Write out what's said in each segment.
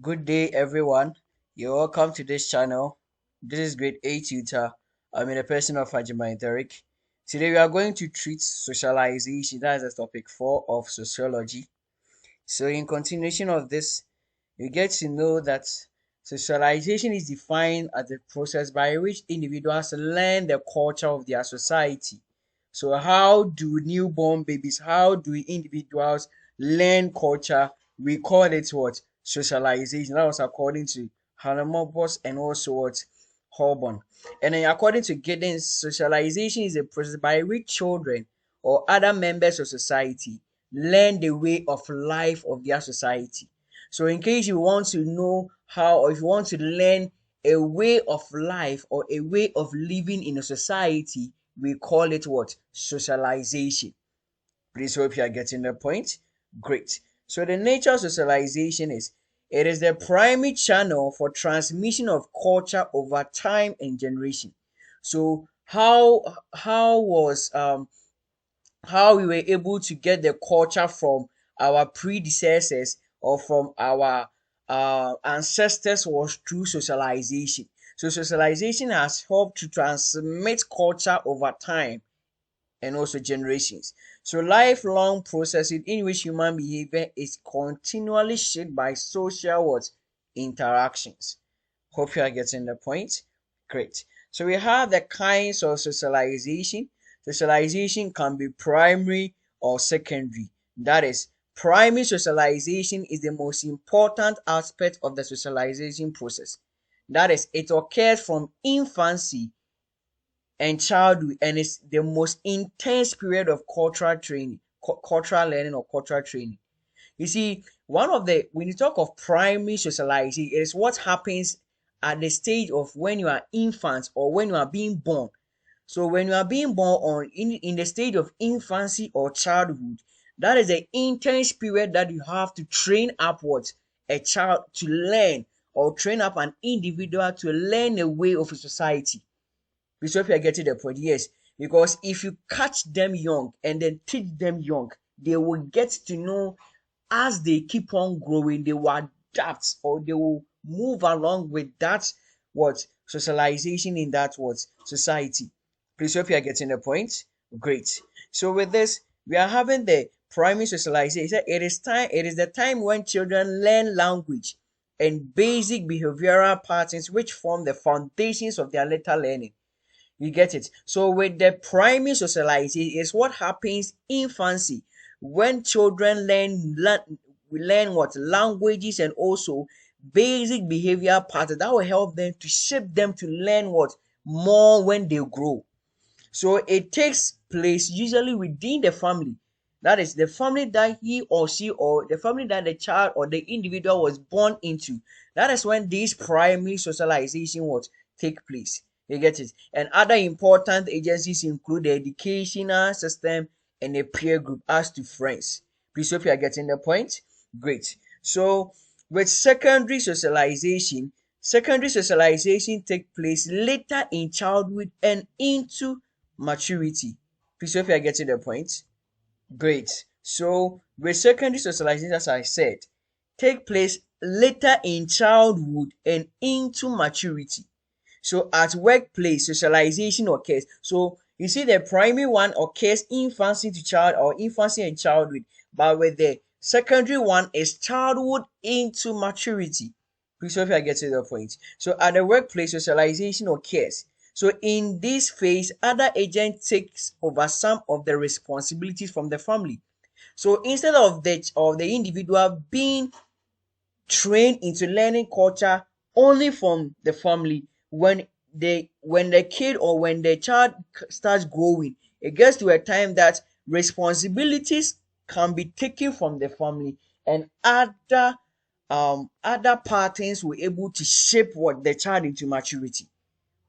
Good day, everyone. You're welcome to this channel. This is grade 8 tutor. I'm in the person of Hajima Derek. Today, we are going to treat socialization. That is the topic 4 of sociology. So, in continuation of this, you get to know that socialization is defined as the process by which individuals learn the culture of their society. So, how do newborn babies, how do individuals learn culture? We call it what? Socialization. That was according to Hanomobos and also what? Horban. And then according to Giddens, socialization is a process by which children or other members of society learn the way of life of their society. So in case you want to know how, or if you want to learn a way of life or a way of living in a society, we call it what? Socialization. Please hope you are getting the point. Great. So the nature of socialization is it is the primary channel for transmission of culture over time and generation. So how was how we were able to get the culture from our predecessors or from our ancestors was through socialization. So socialization has helped to transmit culture over time and also generations. So lifelong processes in which human behavior is continually shaped by social what? Interactions. Hope you are getting the point. Great. So we have the kinds of socialization. Socialization can be primary or secondary. That is, primary socialization is the most important aspect of the socialization process. That is, it occurs from infancy and childhood and is the most intense period of cultural training, cultural learning or cultural training. You see, one of the when you talk of primary socializing, it is what happens at the stage of when you are infants or when you are being born. So when you are being born or in the stage of infancy or childhood, that is the intense period that you have to train upwards a child to learn or train up an individual to learn a way of a society. Please hope you are getting the point. Yes, because if you catch them young and then teach them young, they will get to know as they keep on growing, they will adapt or they will move along with that what socialization in that what society. Please hope you are getting the point. Great. So with this, we are having the primary socialization. It is the time when children learn language and basic behavioral patterns which form the foundations of their later learning. You get it? So with the primary socialization is what happens infancy when children learn what languages and also basic behavior patterns that will help them to shape them to learn what more when they grow. So it takes place usually within the family. That is the family that he or she or the family that the child or the individual was born into. That is when this primary socialization would take place. You get it? And other important agencies include the educational system and the peer group as to friends. Please hope you are getting the point. Great. So with secondary socialization take place later in childhood and into maturity. Please hope you are getting the point. Great. So with secondary socialization, as I said, take place later in childhood and into maturity. So at workplace, socialization occurs. So you see the primary one occurs infancy to child or infancy and childhood, but with the secondary one is childhood into maturity. Please hope you are getting the point. So at the workplace, socialization occurs. So in this phase, other agent takes over some of the responsibilities from the family. So instead of the individual being trained into learning culture only from the family, when the kid or when the child starts growing, it gets to a time that responsibilities can be taken from the family and other patterns were able to shape what the child into maturity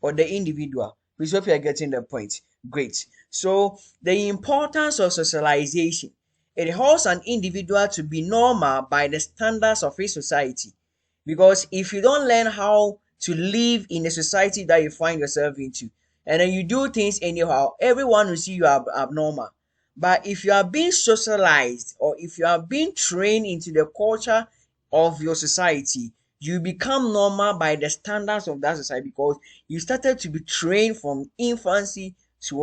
or the individual. Please hope you are getting the point. Great. So the importance of socialization. It helps an individual to be normal by the standards of his society. Because if you don't learn how to live in the society that you find yourself into, and then you do things anyhow, everyone will see you are abnormal. But if you are being socialized or if you are being trained into the culture of your society. You become normal by the standards of that society because you started to be trained from infancy to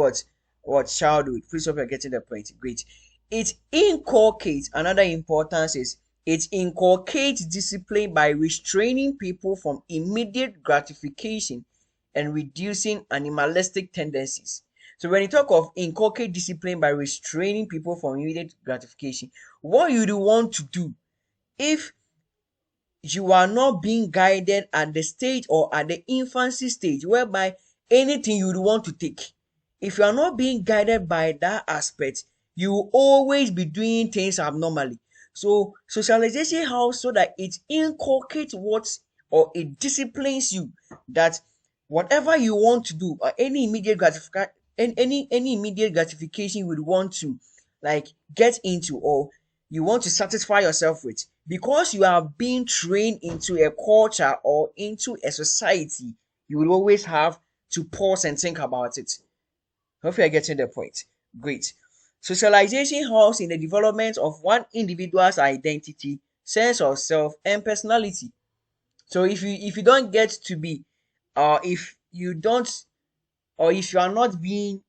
what childhood. Please hope you're getting the point. Great. It inculcates another importance is it inculcates discipline by restraining people from immediate gratification and reducing animalistic tendencies. So when you talk of inculcate discipline by restraining people from immediate gratification, what you do want to do if you are not being guided at the stage or at the infancy stage whereby anything you would want to take, if you are not being guided by that aspect, you will always be doing things abnormally. So socialization helps so that it inculcates what or it disciplines you that whatever you want to do or any immediate gratification, any immediate gratification you would want to like get into or you want to satisfy yourself with, because you are being trained into a culture or into a society, you will always have to pause and think about it. Hope you are getting the point. Great. Socialization helps in the development of one individual's identity, sense of self, and personality. So if you don't get to be, if you don't, or if you are not being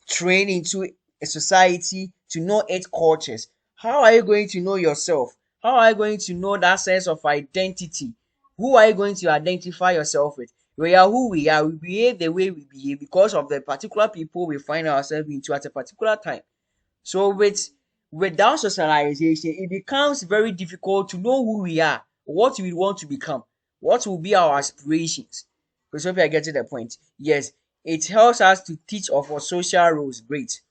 trained into a society to know its cultures, how are you going to know yourself? How are you going to know that sense of identity? Who are you going to identify yourself with? We are who we are. We behave the way we behave because of the particular people we find ourselves into at a particular time. So without socialization, it becomes very difficult to know who we are, what we want to become, what will be our aspirations. Because if I get to the point, yes, it helps us to teach of our social roles. Great.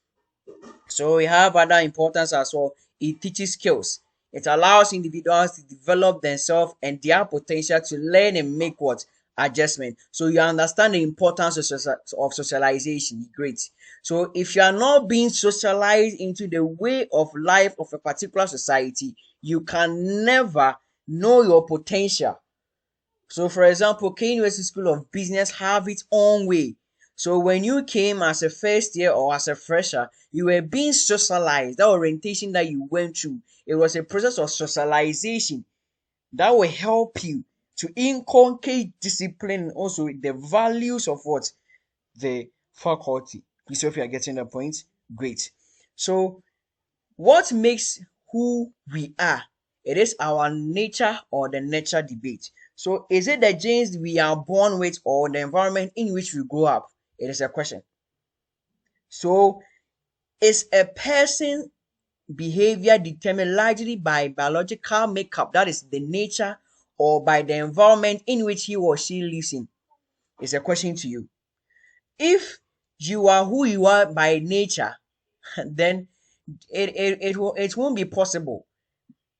So we have other importance as well. It teaches skills. It allows individuals to develop themselves and their potential to learn and make what adjustment. So you understand the importance of socialization. Great. So if you are not being socialized into the way of life of a particular society, you can never know your potential. So for example, K University School of Business have its own way. So when you came as a first year or as a fresher, you were being socialized. That orientation that you went through, it was a process of socialization that will help you to inculcate discipline and also the values of what the faculty. Please hope you are getting the point. Great. So what makes who we are? It is our nature or the nature debate. So, is it the genes we are born with or the environment in which we grow up? It is a question. So, is a person behavior determined largely by biological makeup, that is the nature, or by the environment in which he or she lives in? It's a question to you. If you are who you are by nature, then it won't be possible.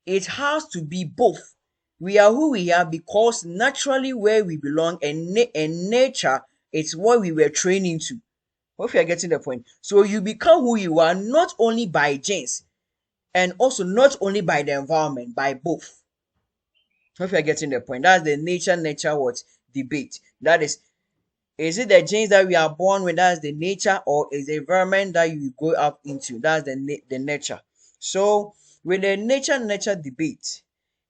It has to be both. We are who we are because naturally where we belong and nature is what we were trained into. Hope you are getting the point. So you become who you are not only by genes and also not only by the environment, by both. Hope you are getting the point. That's the nature what debate. That is it the genes that we are born with? That's the nature, or is the environment that you go up into? That's the nature. So with the nature debate,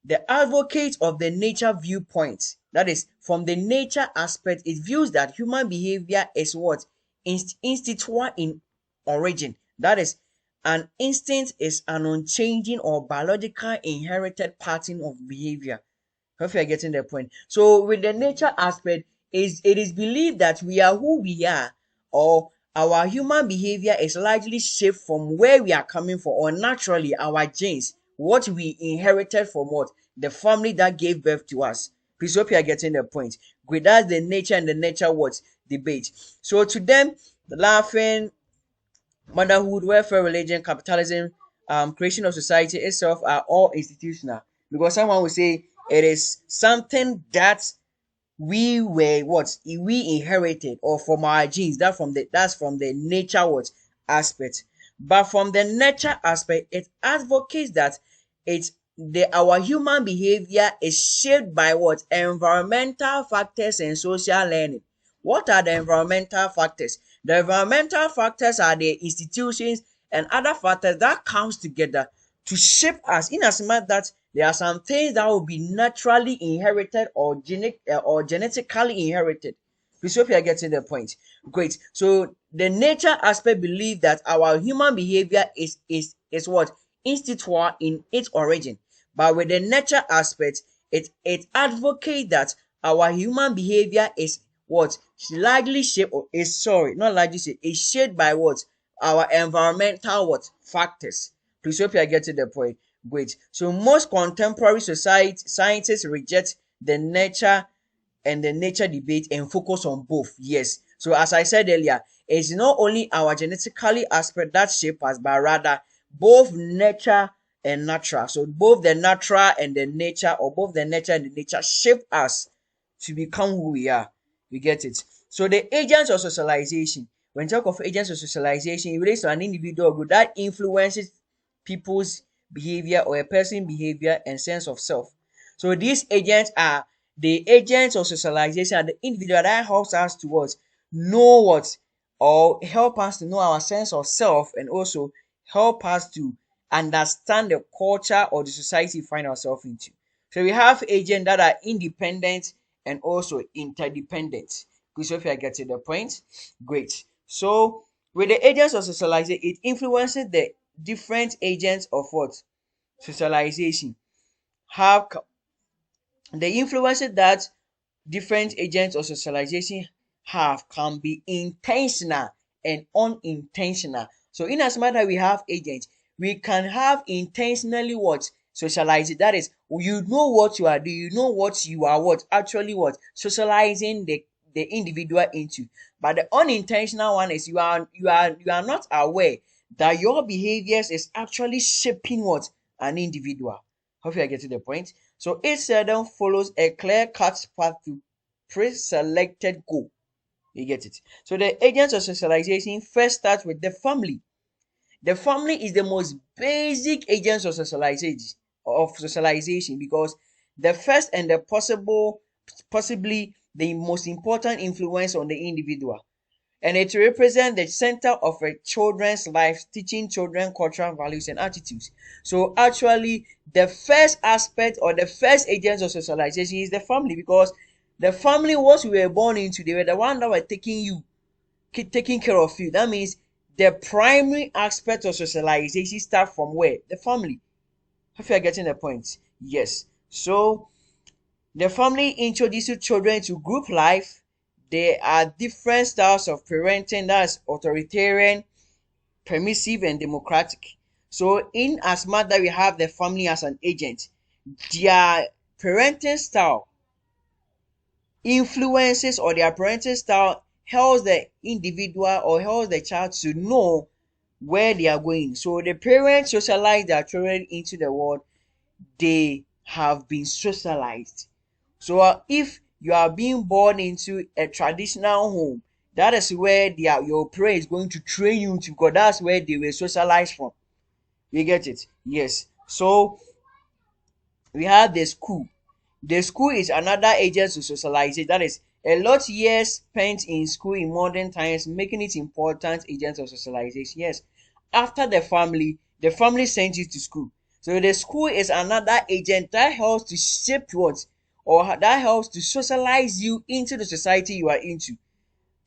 the advocate of the nature viewpoint, that is from the nature aspect, it views that human behavior is what instinctual in origin. That is, an instinct is an unchanging or biological inherited pattern of behavior. Hope you are getting the point. So with the nature aspect, it is believed that we are who we are, or our human behavior is largely shaped from where we are coming from, or naturally our genes, what we inherited from what the family that gave birth to us. Please hope you are getting the point. Great, that's the nature and the nature what debate. So to them, the laughing, motherhood, welfare, religion, capitalism, creation of society itself are all institutional. Because someone will say it is something that we were what we inherited or from our genes, that's from the nature what aspect. But from the nature aspect, it advocates that it's the our human behavior is shaped by what environmental factors and social learning. What are the environmental factors? The environmental factors are the institutions and other factors that comes together to shape us, in as much that There are some things that will be naturally inherited or genetically inherited. Please hope you are getting the point. Great. So the nature aspect believe that our human behavior is what? Instinctual in its origin. But with the nature aspect, it advocates that our human behavior is what? Largely shaped, or is, sorry, not largely shaped, is shaped by what? Our environmental what? Factors. Please hope you are getting the point. Great. So most contemporary society scientists reject the nature and the nature debate and focus on both. Yes. So as I said earlier, it's not only our genetically aspect that shape us, but rather both nature and natural. So both the natural and the nature, or both the nature and the nature, shape us to become who we are. You get it? So the agents of socialization. When you talk of agents of socialization, it relates to an individual group that influences people's behavior, or a person's behavior and sense of self. So these agents are the agents of socialization, are the individual that helps us to what? Know what? Or help us to know our sense of self, and also help us to understand the culture or the society we find ourselves into. So we have agents that are independent and also interdependent. Good, so if you are getting the point, great. So with the agents of socialization, it influences the different agents of what? Socialization. Have the influences that different agents of socialization have can be intentional and unintentional. So in as much as we have agents, we can have intentionally what? Socializing. That is, you know what you are doing, you know what you are what? Actually what? Socializing the individual into. But the unintentional one is you are not aware that your behaviors is actually shaping what? An individual. Hope you are getting the point. So it seldom follows a clear-cut path to pre-selected goal. You get it? So the agents of socialization first start with the family. The family is the most basic agents of socialization because the first and the possibly the most important influence on the individual, and it represents the center of a children's life, teaching children cultural values and attitudes. So actually, the first aspect or the first agents of socialization is the family, because the family, once we were born into, they were the one that were taking care of you. That means the primary aspect of socialization start from where? The family. If you are getting the point, yes. So the family introduces children to group life. There are different styles of parenting, that's authoritarian, permissive, and democratic. So, in as much that we have the family as an agent, their parenting style influences, or their parenting style helps the individual or helps the child to know where they are going. So, the parents socialize their children into the world they have been socialized. So if you are being born into a traditional home, that is where your parent is going to train you to, because that's where they were socialized from. You get it? Yes. So we have the school. The school is another agent to socialize it. That is a lot years spent in school in modern times, making it important agent of socialization. Yes. After the family sends you to school. So the school is another agent that helps to shape what, or that helps to socialize you into the society you are into,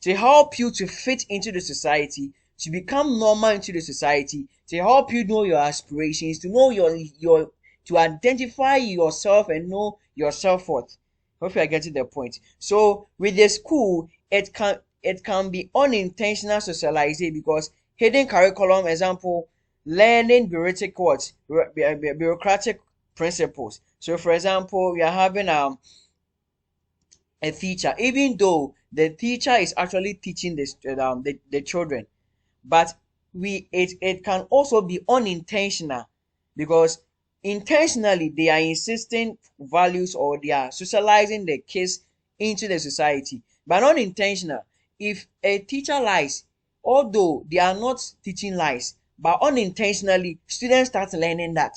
to help you to fit into the society, to become normal into the society, to help you know your aspirations, to know your to identify yourself and know your self-worth. Hope you are getting the point. So with the school, it can be unintentional socialization because hidden curriculum, example, learning bureaucratic principles. So for example, we are having a teacher, even though the teacher is actually teaching the children, but it can also be unintentional, because intentionally they are insisting values, or they are socializing the kids into the society, but unintentional. If a teacher lies, although they are not teaching lies, but unintentionally students start learning that.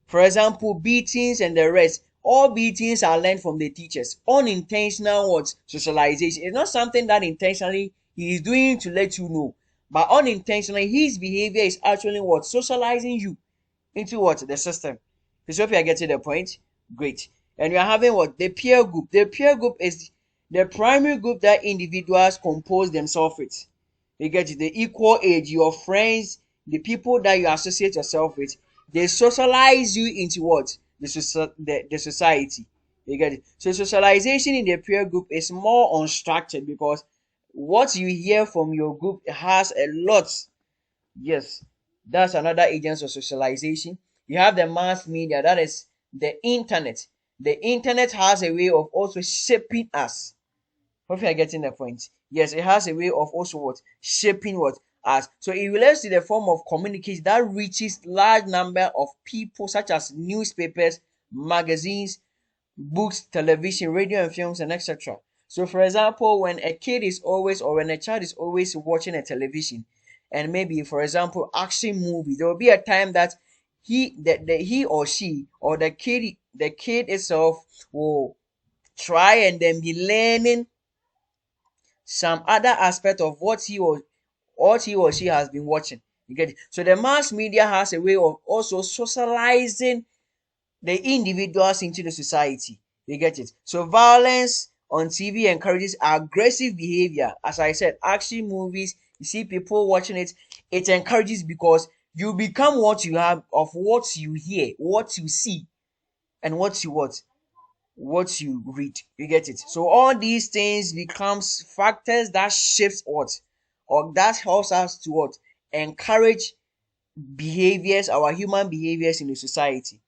For example, beatings and the rest. All beatings are learned from the teachers. Unintentional what? Socialization. It's not something that intentionally he is doing to let you know. But unintentionally, his behavior is actually what? Socializing you into what? The system. So if you are getting the point, great. And you are having what? The peer group. The peer group is the primary group that individuals compose themselves with. You get it? The equal age, your friends, the people that you associate yourself with, they socialize you into what? The society. You get it? So socialization in the peer group is more unstructured because what you hear from your group has a lot. Yes, that's another agent of socialization. You have the mass media, that is the internet. The internet has a way of also shaping us. Hope you are getting the point. Yes, it has a way of also what? Shaping what? Us. So it relates to the form of communication that reaches large number of people, such as newspapers, magazines, books, television, radio and films, and etc. So for example, when a kid is always or when a child is always watching a television and maybe for example action movie, there will be a time that he or she or the kid itself will try and then be learning some other aspect of what he or she has been watching. You get it? So the mass media has a way of also socializing the individuals into the society. You get it? So violence on TV encourages aggressive behavior. As I said, action movies, you see people watching it, it encourages because you become what you have of what you hear, what you see, and what you read. You get it? So all these things becomes factors that shapes what or that helps us to what encourage behaviors, our human behaviors in the society.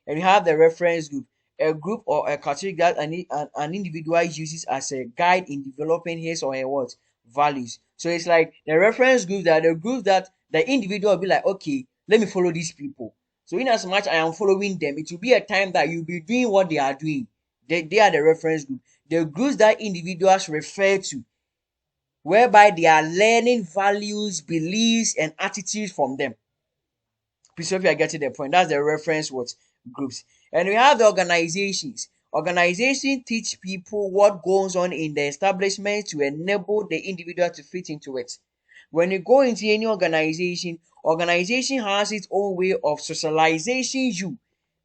And you have the reference group, a group or a category that an individual uses as a guide in developing his or her what values. So it's like the reference group that the group that the individual will be like, okay, let me follow these people. So in as much I am following them, it will be a time that you'll be doing what they are doing. They are the reference group. The groups that individuals refer to, whereby they are learning values, beliefs, and attitudes from them. Please hope you are getting the point. That's the reference what groups. And we have the organizations. Organizations teach people what goes on in the establishment to enable the individual to fit into it. When you go into any organization has its own way of socialization you,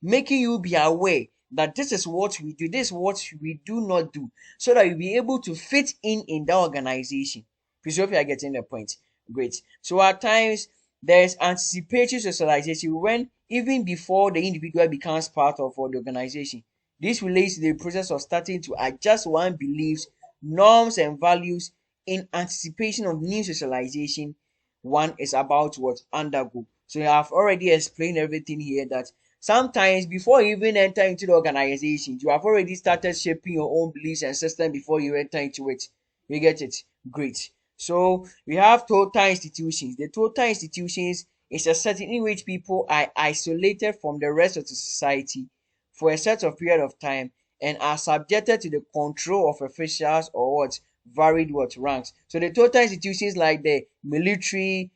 making you be aware that this is what we do, this is what we do not do, so that you'll be able to fit in that organization. Please hope you are getting the point. Great. So at times there's anticipatory socialization when even before the individual becomes part of the organization. This relates to the process of starting to adjust one beliefs, norms, and values in anticipation of new socialization one is about what undergo. So I have already explained everything here that sometimes before you even enter into the organization, you have already started shaping your own beliefs and system before you enter into it. You get it? Great. So we have total institutions. The total institutions is a setting in which people are isolated from the rest of the society for a set of period of time and are subjected to the control of officials or what varied what ranks. So the total institutions like the military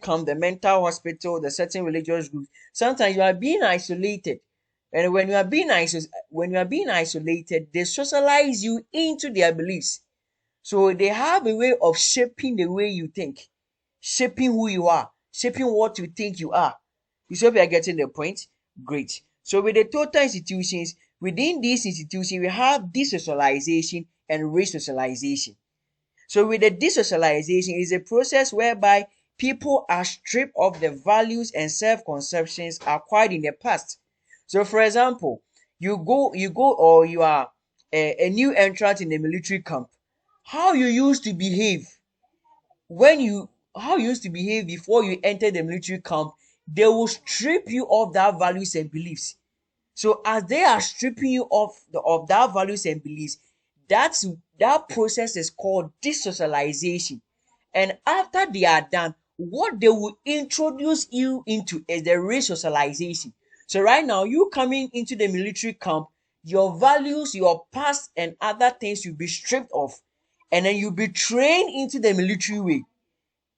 camp, the mental hospital, the certain religious groups, sometimes you are being isolated. And when you are being isolated, they socialize you into their beliefs. So they have a way of shaping the way you think, shaping who you are, shaping what you think you are. You see if you are getting the point? Great. So with the total institutions, within these institutions, we have desocialization and resocialization. So with the desocialization is a process whereby people are stripped of the values and self-conceptions acquired in the past. So for example, you go or you are a new entrant in the military camp. How you used to behave when you how you used to behave before you enter the military camp, they will strip you of that values and beliefs. So as they are stripping you of that values and beliefs, that's that process is called desocialization. And after they are done, what they will introduce you into is the resocialization. So right now, you coming into the military camp, your values, your past, and other things will be stripped off, and then you'll be trained into the military way.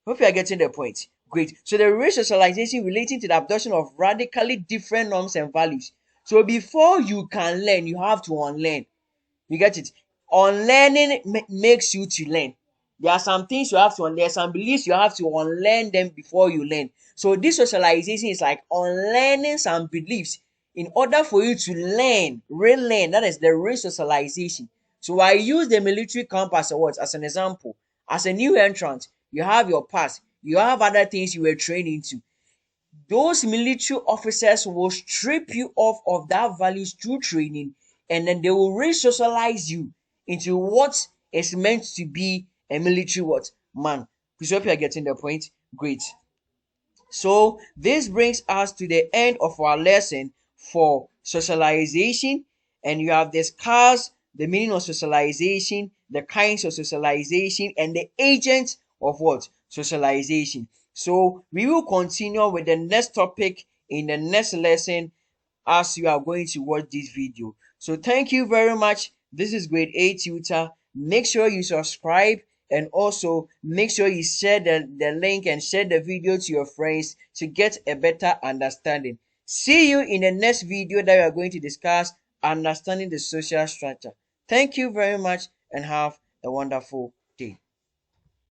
Hope you are getting the point. Great. So the resocialization relating to the adoption of radically different norms and values. So before you can learn, you have to unlearn. You get it? Unlearning makes you to learn. There are some things you have to unlearn, some beliefs you have to unlearn them before you learn. So this socialization is like unlearning some beliefs in order for you to learn, relearn, that is the re-socialization. So I use the military camp as a what? As an example. As a new entrant, you have your past, you have other things you were trained into. Those military officers will strip you off of that values through training, and then they will re-socialize you into what is meant to be a military what man. Please hope you are getting the point. Great. So this brings us to the end of our lesson for socialization, and you have discussed the meaning of socialization, the kinds of socialization, and the agents of what? Socialization. So we will continue with the next topic in the next lesson as you are going to watch this video. So thank you very much. This is grade 8 tutor. Make sure you subscribe, and also make sure you share the link and share the video to your friends to get a better understanding. See you in the next video that we are going to discuss understanding the social structure. Thank you very much and have a wonderful day.